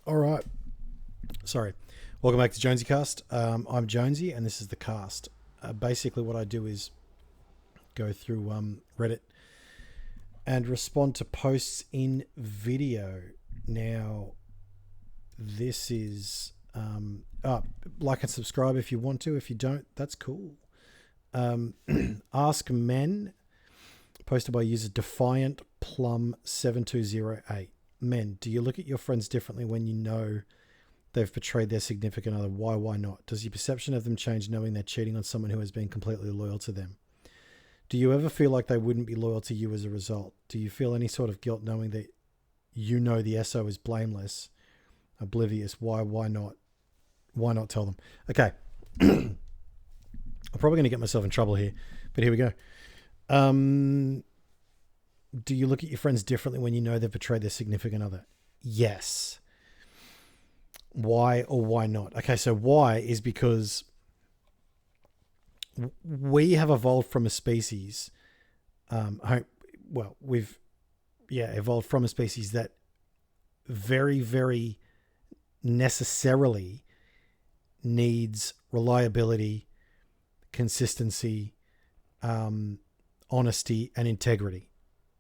All right. Sorry. Welcome back to Jonesycast. I'm Jonesy, and this is the cast. Basically, what I do is go through Reddit and respond to posts in video. Now, this is like and subscribe if you want to. If you don't, that's cool. Ask Men, posted by user Defiant Plum 7208. Men, do you look at your friends differently when you know they've betrayed their significant other? Why not? Does your perception of them change knowing they're cheating on someone who has been completely loyal to them? Do you ever feel like they wouldn't be loyal to you as a result? Do you feel any sort of guilt knowing that you know the SO is blameless, oblivious? Why not? Why not tell them? Okay. I'm probably going to get myself in trouble here, but here we go. Do you look at your friends differently when you know they've betrayed their significant other? Yes. Why or why not? Okay, so why is because we have evolved from a species. We've evolved from a species that very, very necessarily needs reliability, consistency, honesty, and integrity.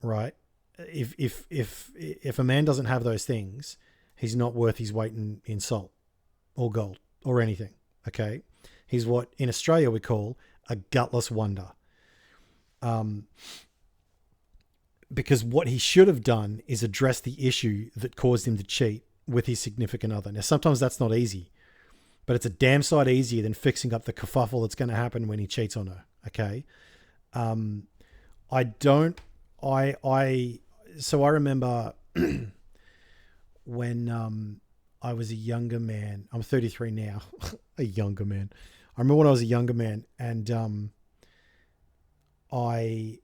Right? If a man doesn't have those things, he's not worth his weight in salt or gold or anything. Okay, he's what in Australia we call a gutless wonder. Because what he should have done is address the issue that caused him to cheat with his significant other. Now, sometimes that's not easy, but it's a damn sight easier than fixing up the kerfuffle that's going to happen when he cheats on her. Okay, So I remember when I was a younger man. I'm 33 now. A younger man. I remember when I was a younger man, and one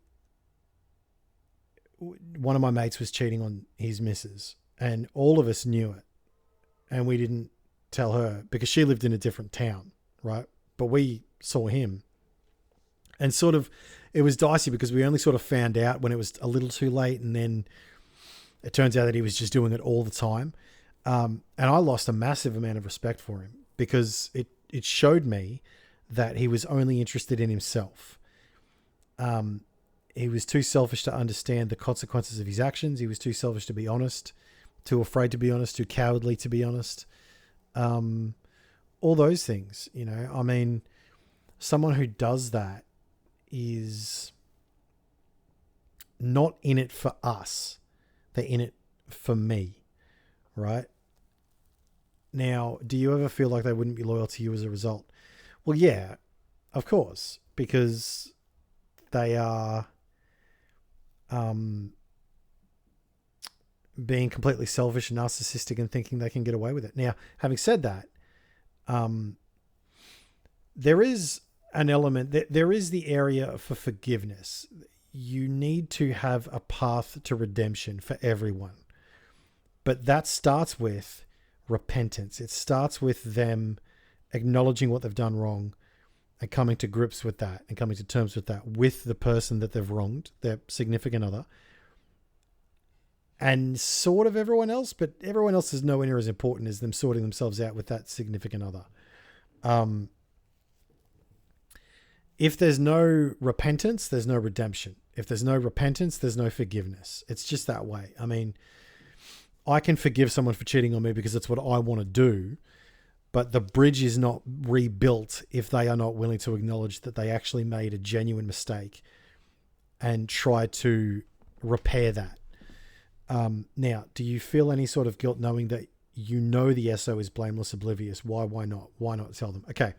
of my mates was cheating on his missus, and all of us knew it, and we didn't tell her because she lived in a different town, right? But we saw him. And sort of, it was dicey because we only sort of found out when it was a little too late, and then it turns out that he was just doing it all the time. And I lost a massive amount of respect for him because it showed me that he was only interested in himself. He was too selfish to understand the consequences of his actions. He was too selfish to be honest, too afraid to be honest, too cowardly to be honest. All those things, you know, I mean, someone who does that is not in it for us. They're in it for me, right? Now, do you ever feel like they wouldn't be loyal to you as a result? Well, yeah, of course, because they are being completely selfish and narcissistic and thinking they can get away with it. Now, having said that, there is an element that there is the area for forgiveness. You need to have a path to redemption for everyone, but that starts with repentance. It starts with them acknowledging what they've done wrong and coming to grips with that and coming to terms with that with the person that they've wronged, their significant other, and sort of everyone else, but everyone else is nowhere near as important as them sorting themselves out with that significant other. If there's no repentance, there's no redemption. If there's no repentance, there's no forgiveness. It's just that way. I mean, I can forgive someone for cheating on me because it's what I want to do, but the bridge is not rebuilt if they are not willing to acknowledge that they actually made a genuine mistake and try to repair that. Now, do you feel any sort of guilt knowing that you know the SO is blameless, oblivious? Why not? Why not tell them? Okay.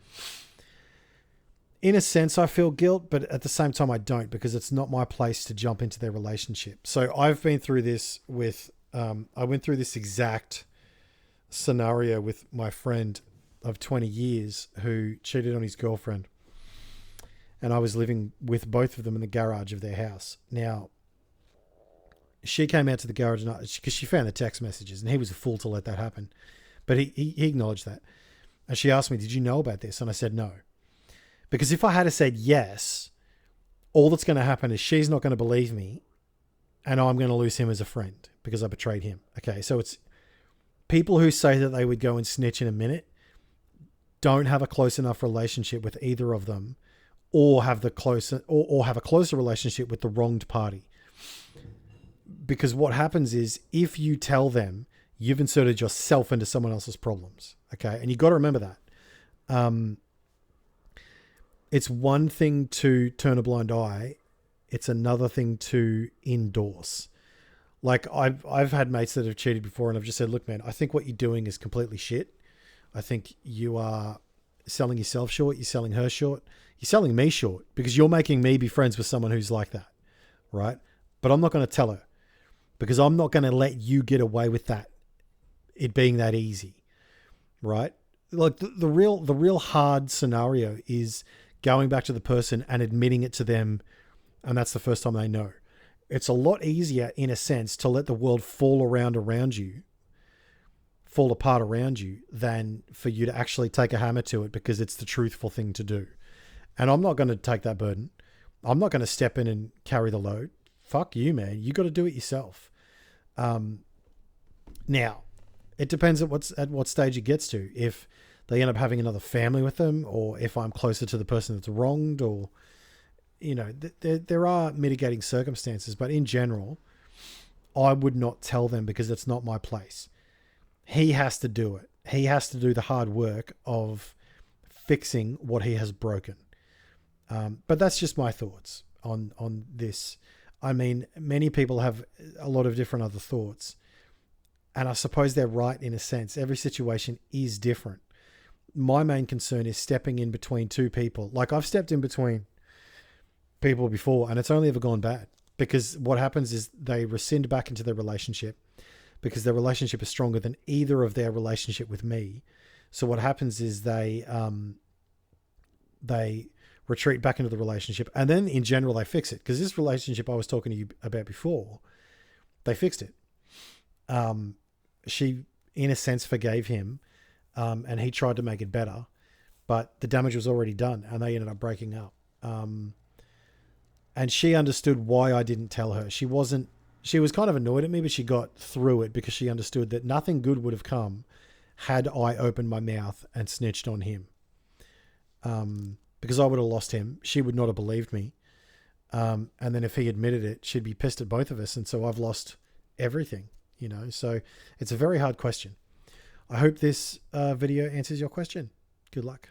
In a sense, I feel guilt, but at the same time, I don't, because it's not my place to jump into their relationship. So I've been through this with, I went through this exact scenario with my friend of 20 years who cheated on his girlfriend. And I was living with both of them in the garage of their house. Now, she came out to the garage because she found the text messages, and he was a fool to let that happen. But he acknowledged that. And she asked me, did you know about this? And I said, no. Because if I had said yes, all that's going to happen is she's not going to believe me, and I'm going to lose him as a friend because I betrayed him. Okay, so people who say that they would go and snitch in a minute don't have a close enough relationship with either of them, or have the closer or have a closer relationship with the wronged party. Because what happens is, if you tell them, you've inserted yourself into someone else's problems. Okay. And you got to remember that. It's one thing to turn a blind eye. It's another thing to endorse. Like I've had mates that have cheated before, and I've just said, look, man, I think what you're doing is completely shit. I think you are selling yourself short. You're selling her short. You're selling me short, because you're making me be friends with someone who's like that. Right. But I'm not going to tell her, because I'm not going to let you get away with that. It being that easy. Right. Like the real hard scenario is going back to the person and admitting it to them. And that's the first time they know. It's a lot easier, in a sense, to let the world fall apart around you, than for you to actually take a hammer to it, because it's the truthful thing to do. And I'm not going to take that burden. I'm not going to step in and carry the load. Fuck you, man. You got to do it yourself. Now, it depends at what stage it gets to. If they end up having another family with them, or if I'm closer to the person that's wronged, or, there are mitigating circumstances, but in general, I would not tell them, because it's not my place. He has to do it. He has to do the hard work of fixing what he has broken. But that's just my thoughts on this. I mean, many people have a lot of different other thoughts, and I suppose they're right in a sense. Every situation is different. My main concern is stepping in between two people. Like, I've stepped in between people before, and it's only ever gone bad, because what happens is they rescind back into their relationship, because their relationship is stronger than either of their relationship with me. So what happens is they retreat back into the relationship, and then in general they fix it. Because this relationship I was talking to you about before, they fixed it. She, in a sense, forgave him, and he tried to make it better, but the damage was already done, and they ended up breaking up. And she understood why I didn't tell her. She was kind of annoyed at me, but she got through it, because she understood that nothing good would have come had I opened my mouth and snitched on him. Because I would have lost him. She would not have believed me. And then if he admitted it, she'd be pissed at both of us. And so I've lost everything, so it's a very hard question. I hope this video answers your question. Good luck.